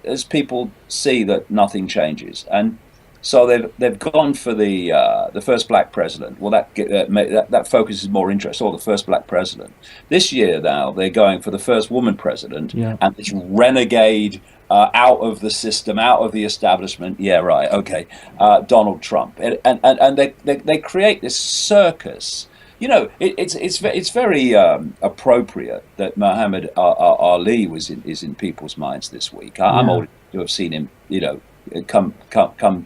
as people see that nothing changes, and so they've gone for the first black president. Well, that focuses more interest. Or the first black president. This year now they're going for the first woman president, and this renegade out of the system, out of the establishment. Yeah, right. Okay, Donald Trump, and they create this circus. You know, it's very appropriate that Muhammad Ali is in people's minds this week. I'm old to have seen him, come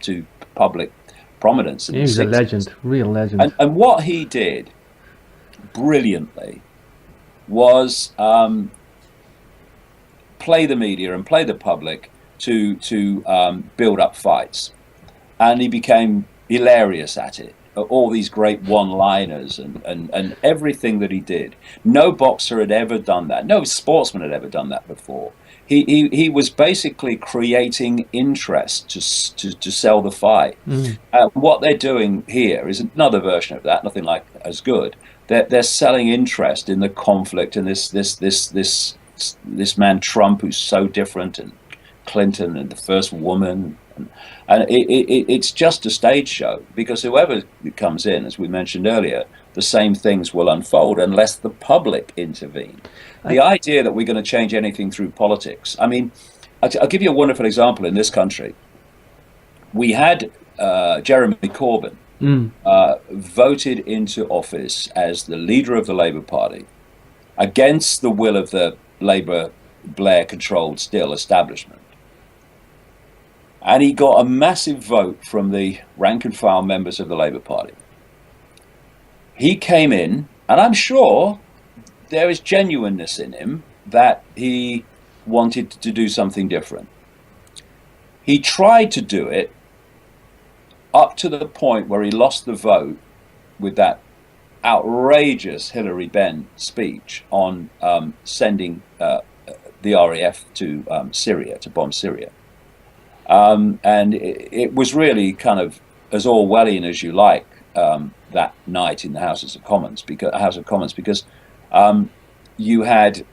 to public prominence. He was a legend, real legend. And what he did brilliantly was play the media and play the public to build up fights, and he became hilarious at it. All these great one-liners and everything that he did. No boxer had ever done that. No sportsman had ever done that before. He was basically creating interest to sell the fight. What they're doing here is another version of that, nothing like as good. They're selling interest in the conflict and this man Trump, who's so different, and Clinton and the first woman. And it's just a stage show, because whoever comes in, as we mentioned earlier, the same things will unfold unless the public intervene. The idea that we're going to change anything through politics. I mean, I'll give you a wonderful example in this country. We had Jeremy Corbyn voted into office as the leader of the Labour Party against the will of the Labour Blair-controlled still establishment. And he got a massive vote from the rank and file members of the Labour Party. He came in, and I'm sure there is genuineness in him that he wanted to do something different. He tried to do it up to the point where he lost the vote with that outrageous Hillary Benn speech on sending the RAF to Syria, to bomb Syria. And it was really kind of as Orwellian as you like that night in the House of Commons, because you had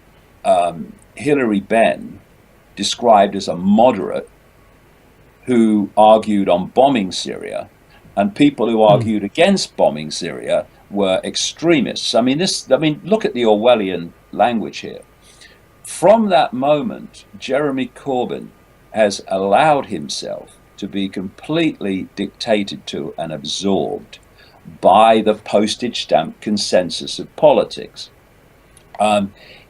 Hillary Benn described as a moderate who argued on bombing Syria, and people who argued against bombing Syria were extremists. I mean, look at the Orwellian language here. From that moment, Jeremy Corbyn has allowed himself to be completely dictated to and absorbed by the postage stamp consensus of politics.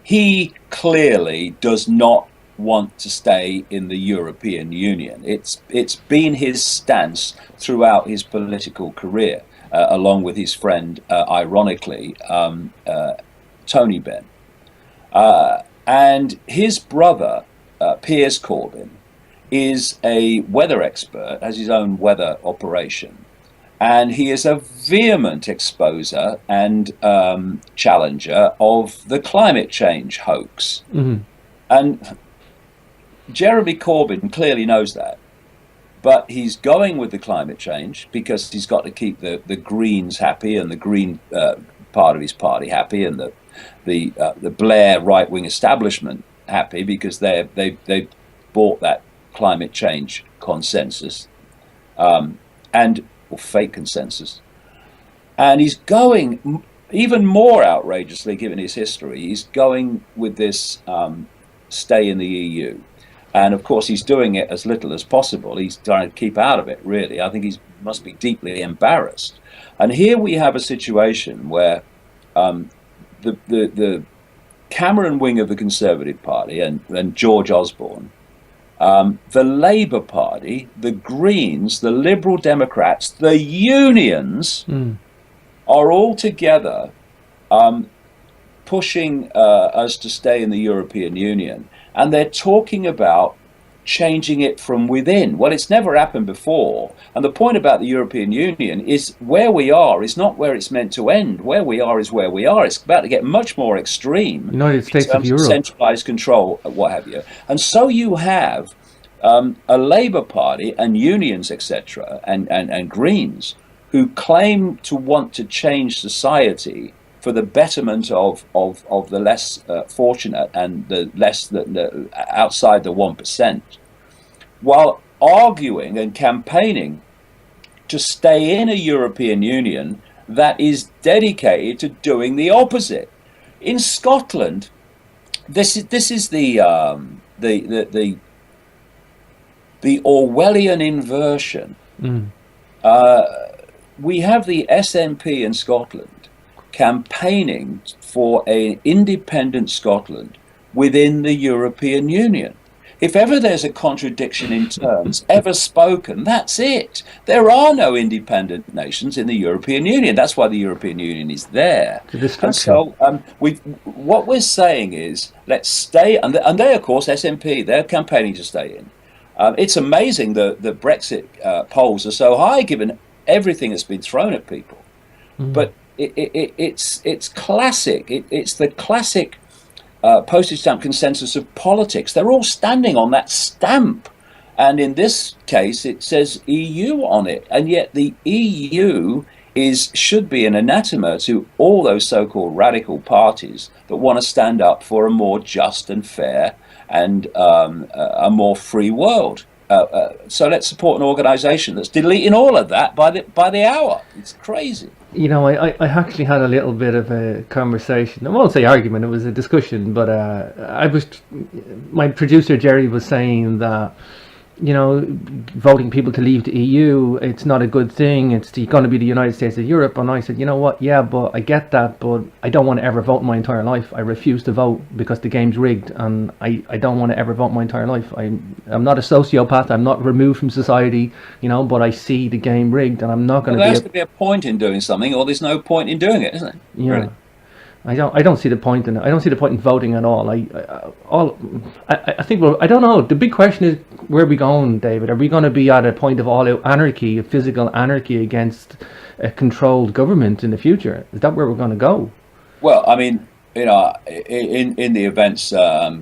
He clearly does not want to stay in the European Union. It's been his stance throughout his political career, along with his friend, ironically, Tony Benn. And his brother, Piers Corbyn, is a weather expert, has his own weather operation, and he is a vehement exposer and challenger of the climate change hoax. And Jeremy Corbyn clearly knows that, but he's going with the climate change because he's got to keep the Greens happy and the Green part of his party happy, and the Blair right-wing establishment happy, because they bought that climate change consensus, or fake consensus. And he's going even more outrageously, given his history. He's going with this stay in the EU. And of course, he's doing it as little as possible. He's trying to keep out of it, really. I think he must be deeply embarrassed. And here we have a situation where the Cameron wing of the Conservative Party and George Osborne, the Labour Party, the Greens, the Liberal Democrats, the unions are all together pushing us to stay in the European Union. And they're talking about changing it from within. Well, it's never happened before. And the point about the European Union is where we are is not where it's meant to end. Where we are is where we are. It's about to get much more extreme. United States of Europe. Centralized control, what have you. And so you have a Labour Party and unions, etc., and Greens, who claim to want to change society for the betterment of the less fortunate and the less outside the 1%, while arguing and campaigning to stay in a European Union that is dedicated to doing the opposite. In Scotland, this is the Orwellian inversion. We have the SNP in Scotland campaigning for an independent Scotland within the European Union. If ever there's a contradiction in terms ever spoken, that's it. There are no independent nations in the European Union. That's why the European Union is there. And so what we're saying is, let's stay, and they, of course, SNP, they're campaigning to stay in. It's amazing the Brexit polls are so high, given everything that's been thrown at people. But it's classic. It's the classic postage stamp consensus of politics. They're all standing on that stamp, and in this case, it says EU on it. And yet, the EU should be an anathema to all those so-called radical parties that want to stand up for a more just and fair and a more free world. So let's support an organisation that's deleting all of that by the hour. It's crazy. You know, I actually had a little bit of a conversation. I won't say argument, it was a discussion, but my producer Jerry was saying that, you know, voting people to leave the EU, it's not a good thing. It's going to be the United States of Europe. And I said, you know what? Yeah, but I get that, but I don't want to ever vote my entire life. I refuse to vote because the game's rigged, and I don't want to ever vote my entire life. I'm not a sociopath. I'm not removed from society, you know, but I see the game rigged, and I'm not going to. There has to be a point in doing something, or there's no point in doing it, isn't it? Yeah. Really? I don't see the point in it. I don't see the point in voting at all. I think, well, I don't know. The big question is, where are we going, David? Are we going to be at a point of all-out anarchy, of physical anarchy against a controlled government in the future? Is that where we're going to go? Well, I mean, you know, in the events, I've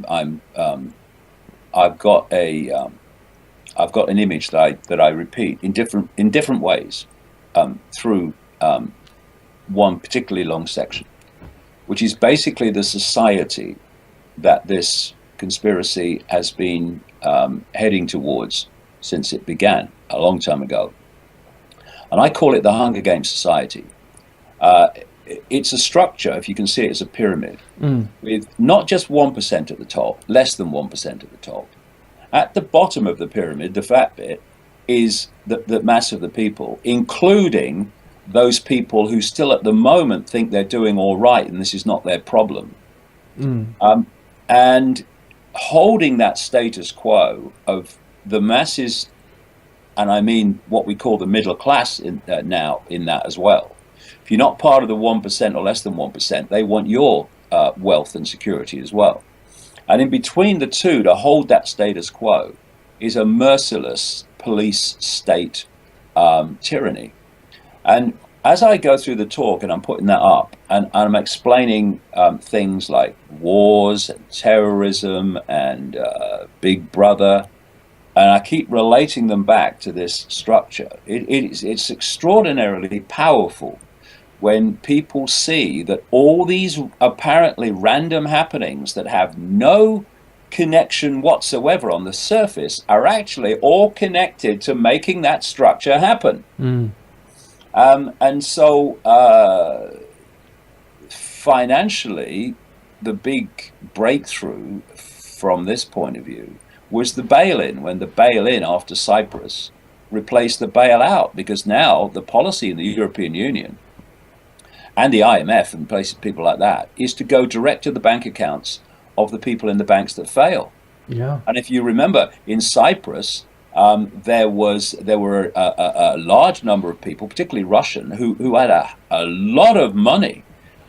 got an image that I repeat in different ways through one particularly long section, which is basically the society that this conspiracy has been heading towards since it began a long time ago. And I call it the Hunger Games Society. It's a structure, if you can see it, as a pyramid, with not just 1% at the top, less than 1% at the top. At the bottom of the pyramid, the fat bit, is the mass of the people, including those people who still at the moment think they're doing all right and this is not their problem. And holding that status quo of the masses, and I mean what we call the middle class now in that as well. If you're not part of the 1% or less than 1%, they want your wealth and security as well. And in between the two, to hold that status quo, is a merciless police state tyranny. And as I go through the talk and I'm putting that up and I'm explaining things like wars and terrorism and Big Brother, and I keep relating them back to this structure, it's extraordinarily powerful when people see that all these apparently random happenings that have no connection whatsoever on the surface are actually all connected to making that structure happen. And so financially, the big breakthrough from this point of view was the bail-in, when the bail-in after Cyprus replaced the bailout, because now the policy in the European Union and the IMF and places, people like that, is to go direct to the bank accounts of the people in the banks that fail. Yeah. And if you remember, in Cyprus, there were a large number of people, particularly Russian, who had a lot of money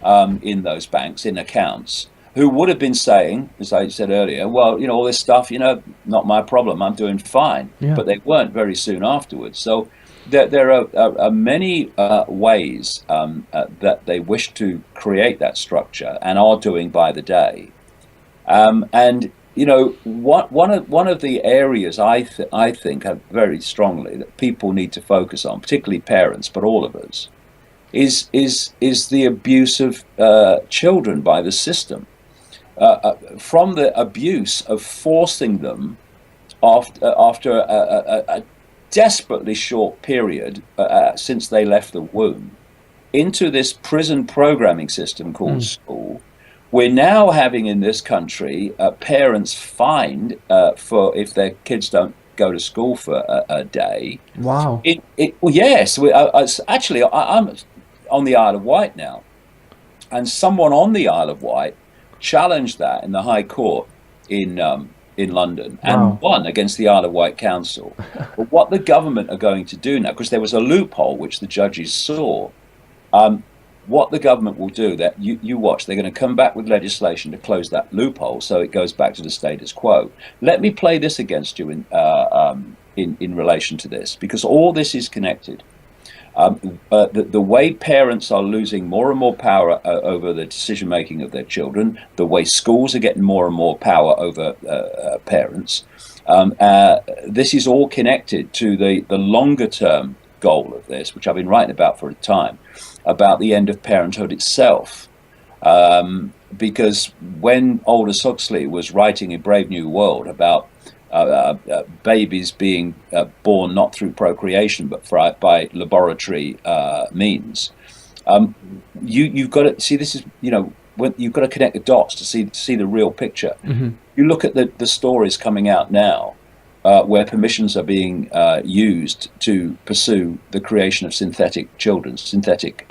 in those banks, in accounts, who would have been saying, as I said earlier, well, you know, all this stuff, you know, not my problem, I'm doing fine. Yeah. But they weren't very soon afterwards. So there are many ways that they wish to create that structure and are doing by the day. And you know, one of the areas I think very strongly that people need to focus on, particularly parents, but all of us, is the abuse of children by the system. From the abuse of forcing them after a desperately short period since they left the womb into this prison programming system called school. We're now having in this country parents fined for if their kids don't go to school for a day. Wow. Well, yes. Actually, I'm on the Isle of Wight now, and someone on the Isle of Wight challenged that in the High Court in London and won against the Isle of Wight Council. But what the government are going to do now, because there was a loophole which the judges saw, what the government will do, that you watch, they're going to come back with legislation to close that loophole so it goes back to the status quo. Let me play this against you in relation to this, because all this is connected. The way parents are losing more and more power over the decision making of their children, the way schools are getting more and more power over parents, this is all connected to the longer term goal of this, which I've been writing about for a time, about the end of parenthood itself. Because when Aldous Huxley was writing in Brave New World about babies being born not through procreation but by laboratory means, you've got to see, this is, you know, when you've got to connect the dots to see the real picture. You look at the stories coming out now, where permissions are being used to pursue the creation of synthetic children, synthetic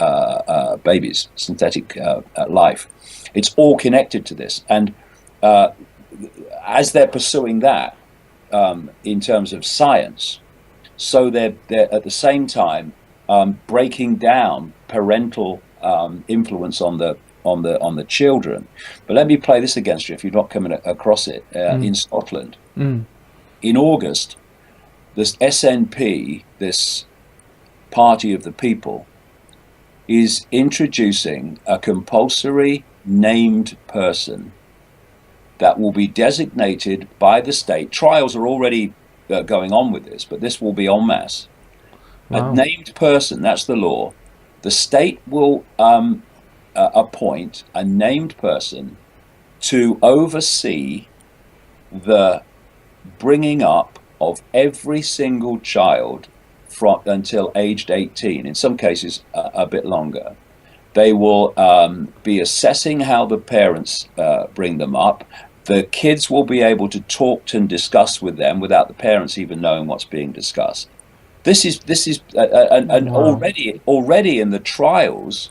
babies, synthetic life. It's all connected to this. And as they're pursuing that in terms of science, so they're at the same time breaking down parental influence on the children. But let me play this against you if you're not coming across it. In Scotland. In August, this SNP, this Party of the People, is introducing a compulsory named person that will be designated by the state. Trials are already going on with this, but this will be en masse. A named person, that's the law. The state will appoint a named person to oversee the bringing up of every single child from until aged 18, in some cases a bit longer. They will be assessing how the parents bring them up. The kids will be able to talk and discuss with them without the parents even knowing what's being discussed. This is already in the trials,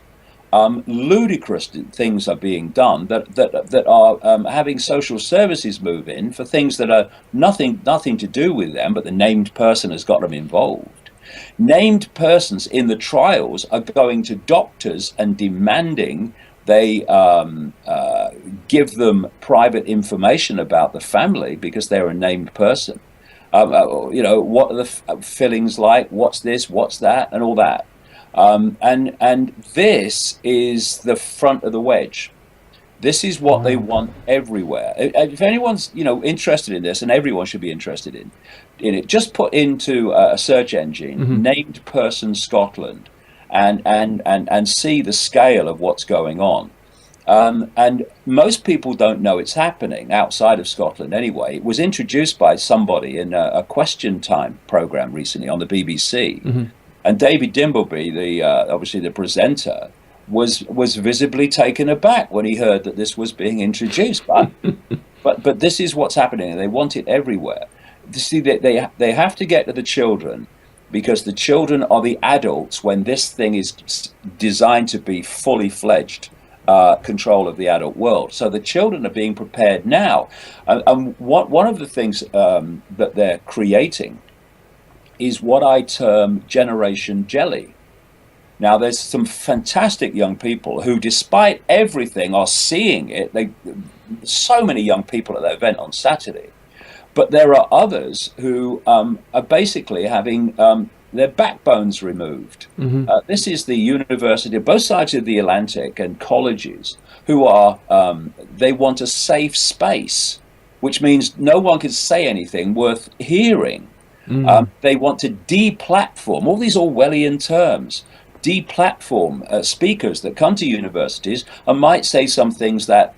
ludicrous things are being done that are having social services move in for things that are nothing to do with them, but the named person has got them involved. Named persons in the trials are going to doctors and demanding they give them private information about the family because they're a named person. What are the fillings like? What's this? What's that? And all that. And this is the front of the wedge. This is what they want everywhere. If anyone's interested in this, and everyone should be interested in it, just put into a search engine named person Scotland, and see the scale of what's going on. And most people don't know it's happening outside of Scotland anyway. It was introduced by somebody in a Question Time program recently on the BBC. And David Dimbleby, obviously the presenter, was visibly taken aback when he heard that this was being introduced. But this is what's happening, and they want it everywhere. You see, they have to get to the children, because the children are the adults when this thing is designed to be fully fledged control of the adult world. So the children are being prepared now. And one of the things that they're creating is what I term Generation Jelly. Now, there's some fantastic young people who, despite everything, are seeing it. So many young people at the event on Saturday. But there are others who are basically having their backbones removed. This is the university, both sides of the Atlantic, and colleges who are, they want a safe space, which means no one can say anything worth hearing. They want to deplatform, all these Orwellian terms, deplatform speakers that come to universities and might say some things that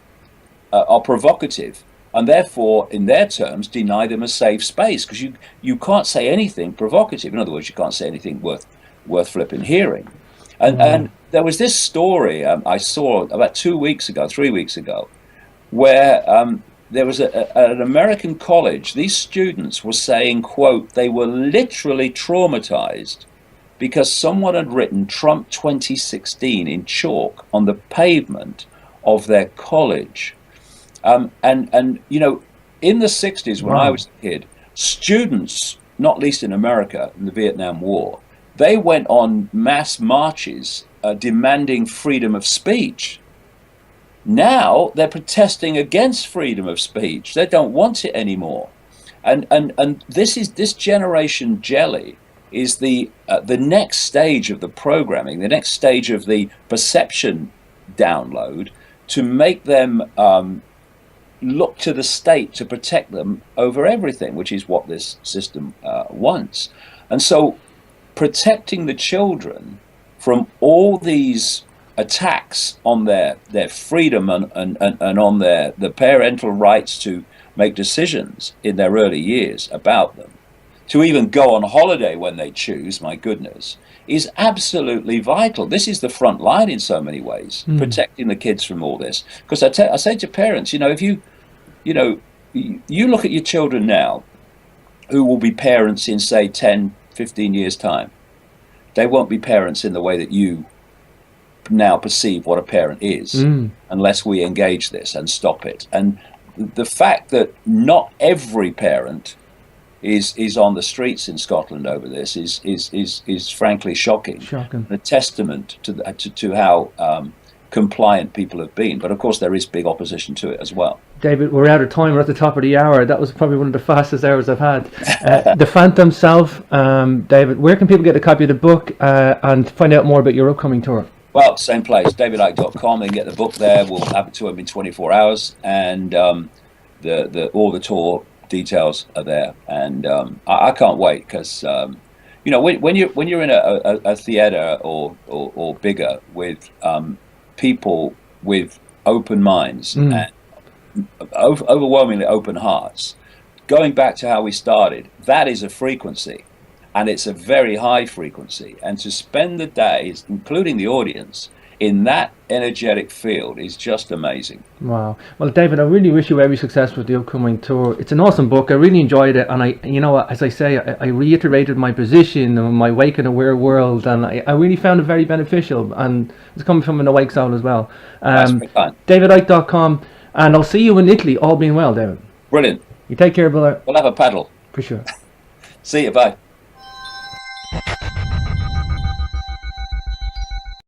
are provocative, and therefore, in their terms, deny them a safe space, because you can't say anything provocative. In other words, you can't say anything worth flipping hearing. And there was this story I saw about 3 weeks ago, where there was an American college. These students were saying, quote, they were literally traumatized because someone had written Trump 2016 in chalk on the pavement of their college. And in the 60s, when I was a kid, students, not least in America in the Vietnam War, they went on mass marches demanding freedom of speech. Now they're protesting against freedom of speech. They don't want it anymore. And this Generation Jelly is the next stage of the programming, the next stage of the perception download, to make them look to the state to protect them over everything, which is what this system wants. And so protecting the children from all these attacks on their freedom and on the parental rights to make decisions in their early years about them, to even go on holiday when they choose, my goodness, is absolutely vital. This is the front line in so many ways, protecting the kids from all this. Because I say to parents, if you look at your children now, who will be parents in, say, 10, 15 years' time, they won't be parents in the way that you now perceive what a parent is, unless we engage this and stop it. And the fact that not every parent is on the streets in Scotland over this is frankly shocking. A testament to how compliant people have been. But of course there is big opposition to it as well. David, we're out of time. We're at the top of the hour. That was probably one of the fastest hours I've had. The Phantom Self, David, where can people get a copy of the book and find out more about your upcoming tour? Well, same place, davidicke.com. They can get the book there. We'll have it to them in 24 hours, and all the tour details are there. And I can't wait, because when you're in a theater or bigger with people with open minds and overwhelmingly open hearts, going back to how we started, that is a frequency. And it's a very high frequency. And to spend the days, including the audience, in that energetic field is just amazing. Wow. Well, David, I really wish you every success with the upcoming tour. It's an awesome book. I really enjoyed it. And as I say, I reiterated my position on my Wake and Aware world. And I really found it very beneficial. And it's coming from an awake soul as well. davidicke.com. And I'll see you in Italy, all being well, David. Brilliant. You take care, brother. We'll have a paddle. For sure. See you. Bye.